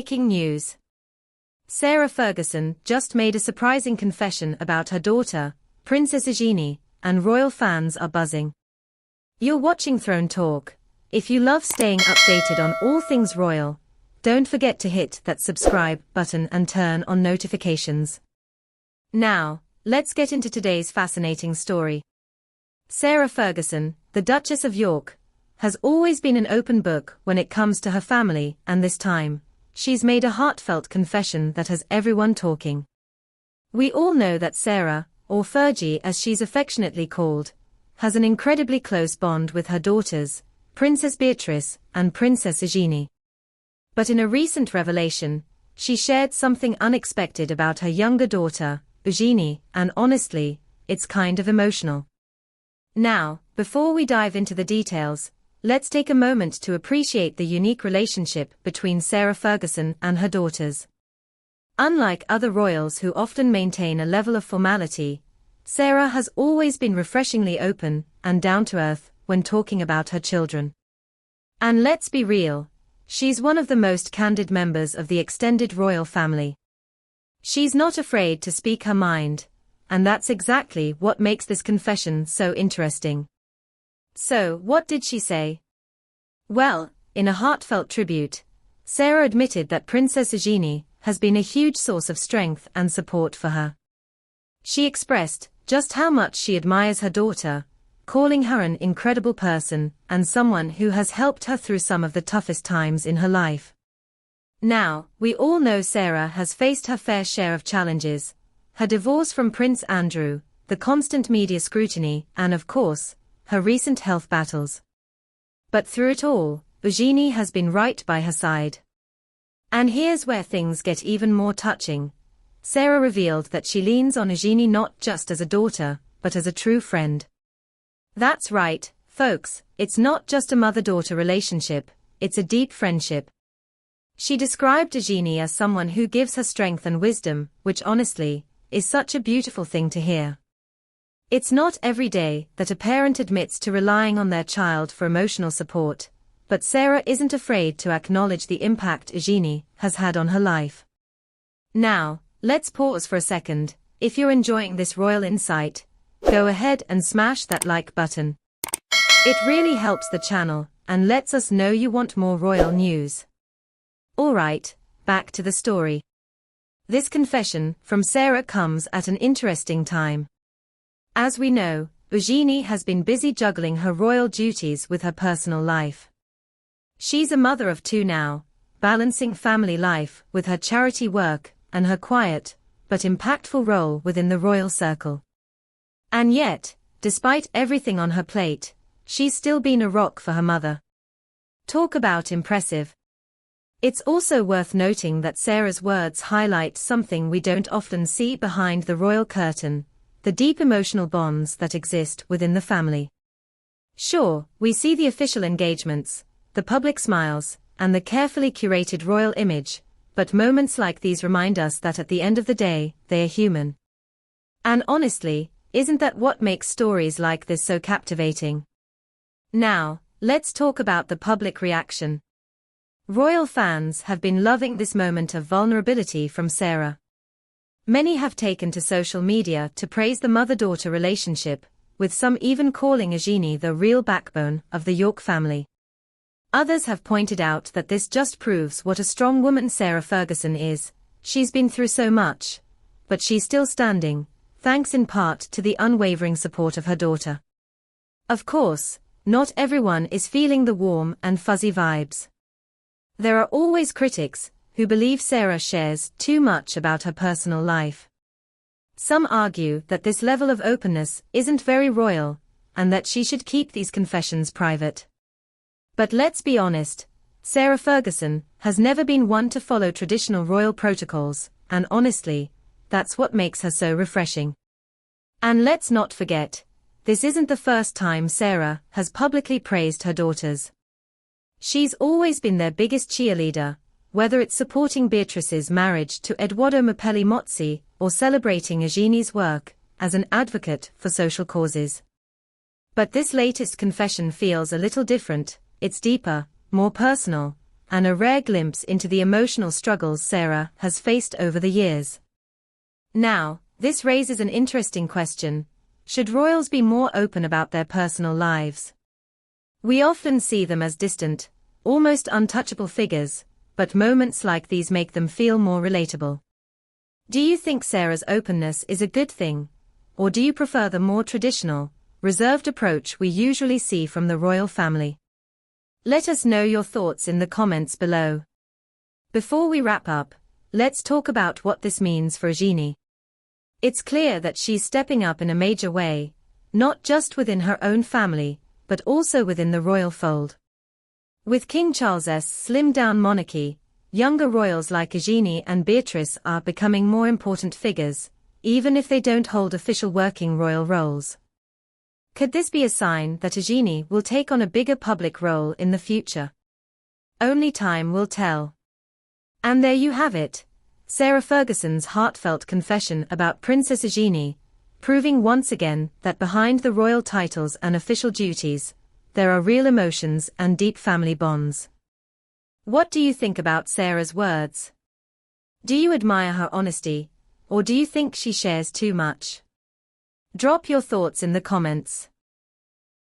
Breaking news. Sarah Ferguson just made a surprising confession about her daughter, Princess Eugenie, and royal fans are buzzing. You're watching Throne Talk. If you love staying updated on all things royal, don't forget to hit that subscribe button and turn on notifications. Now, let's get into today's fascinating story. Sarah Ferguson, the Duchess of York, has always been an open book when it comes to her family, and this time, she's made a heartfelt confession that has everyone talking. We all know that Sarah, or Fergie as she's affectionately called, has an incredibly close bond with her daughters, Princess Beatrice and Princess Eugenie. But in a recent revelation, she shared something unexpected about her younger daughter, Eugenie, and honestly, it's kind of emotional. Now, before we dive into the details, let's take a moment to appreciate the unique relationship between Sarah Ferguson and her daughters. Unlike other royals who often maintain a level of formality, Sarah has always been refreshingly open and down-to-earth when talking about her children. And let's be real, she's one of the most candid members of the extended royal family. She's not afraid to speak her mind, and that's exactly what makes this confession so interesting. So, what did she say? Well, in a heartfelt tribute, Sarah admitted that Princess Eugenie has been a huge source of strength and support for her. She expressed just how much she admires her daughter, calling her an incredible person and someone who has helped her through some of the toughest times in her life. Now, we all know Sarah has faced her fair share of challenges: her divorce from Prince Andrew, the constant media scrutiny, and of course, her recent health battles. But through it all, Eugenie has been right by her side. And here's where things get even more touching. Sarah revealed that she leans on Eugenie not just as a daughter, but as a true friend. That's right, folks, it's not just a mother-daughter relationship, it's a deep friendship. She described Eugenie as someone who gives her strength and wisdom, which honestly, is such a beautiful thing to hear. It's not every day that a parent admits to relying on their child for emotional support, but Sarah isn't afraid to acknowledge the impact Eugenie has had on her life. Now, let's pause for a second. If you're enjoying this royal insight, go ahead and smash that like button. It really helps the channel and lets us know you want more royal news. Alright, back to the story. This confession from Sarah comes at an interesting time. As we know, Eugenie has been busy juggling her royal duties with her personal life. She's a mother of two now, balancing family life with her charity work and her quiet, but impactful role within the royal circle. And yet, despite everything on her plate, she's still been a rock for her mother. Talk about impressive. It's also worth noting that Sarah's words highlight something we don't often see behind the royal curtain: the deep emotional bonds that exist within the family. Sure, we see the official engagements, the public smiles, and the carefully curated royal image, but moments like these remind us that at the end of the day, they are human. And honestly, isn't that what makes stories like this so captivating? Now, let's talk about the public reaction. Royal fans have been loving this moment of vulnerability from Sarah. Many have taken to social media to praise the mother-daughter relationship, with some even calling Eugenie the real backbone of the York family. Others have pointed out that this just proves what a strong woman Sarah Ferguson is. She's been through so much, but she's still standing, thanks in part to the unwavering support of her daughter. Of course, not everyone is feeling the warm and fuzzy vibes. There are always critics who believe Sarah shares too much about her personal life. Some argue that this level of openness isn't very royal, and that she should keep these confessions private. But let's be honest, Sarah Ferguson has never been one to follow traditional royal protocols, and honestly, that's what makes her so refreshing. And let's not forget, this isn't the first time Sarah has publicly praised her daughters. She's always been their biggest cheerleader, whether it's supporting Beatrice's marriage to Edoardo Mozzi or celebrating Eugenie's work as an advocate for social causes. But this latest confession feels a little different. It's deeper, more personal, and a rare glimpse into the emotional struggles Sarah has faced over the years. Now, this raises an interesting question. Should royals be more open about their personal lives? We often see them as distant, almost untouchable figures, but moments like these make them feel more relatable. Do you think Sarah's openness is a good thing, or do you prefer the more traditional, reserved approach we usually see from the royal family? Let us know your thoughts in the comments below. Before we wrap up, let's talk about what this means for Eugenie. It's clear that she's stepping up in a major way, not just within her own family, but also within the royal fold. With King Charles's slimmed-down monarchy, younger royals like Eugenie and Beatrice are becoming more important figures, even if they don't hold official working royal roles. Could this be a sign that Eugenie will take on a bigger public role in the future? Only time will tell. And there you have it, Sarah Ferguson's heartfelt confession about Princess Eugenie, proving once again that behind the royal titles and official duties, there are real emotions and deep family bonds. What do you think about Sarah's words? Do you admire her honesty, or do you think she shares too much? Drop your thoughts in the comments.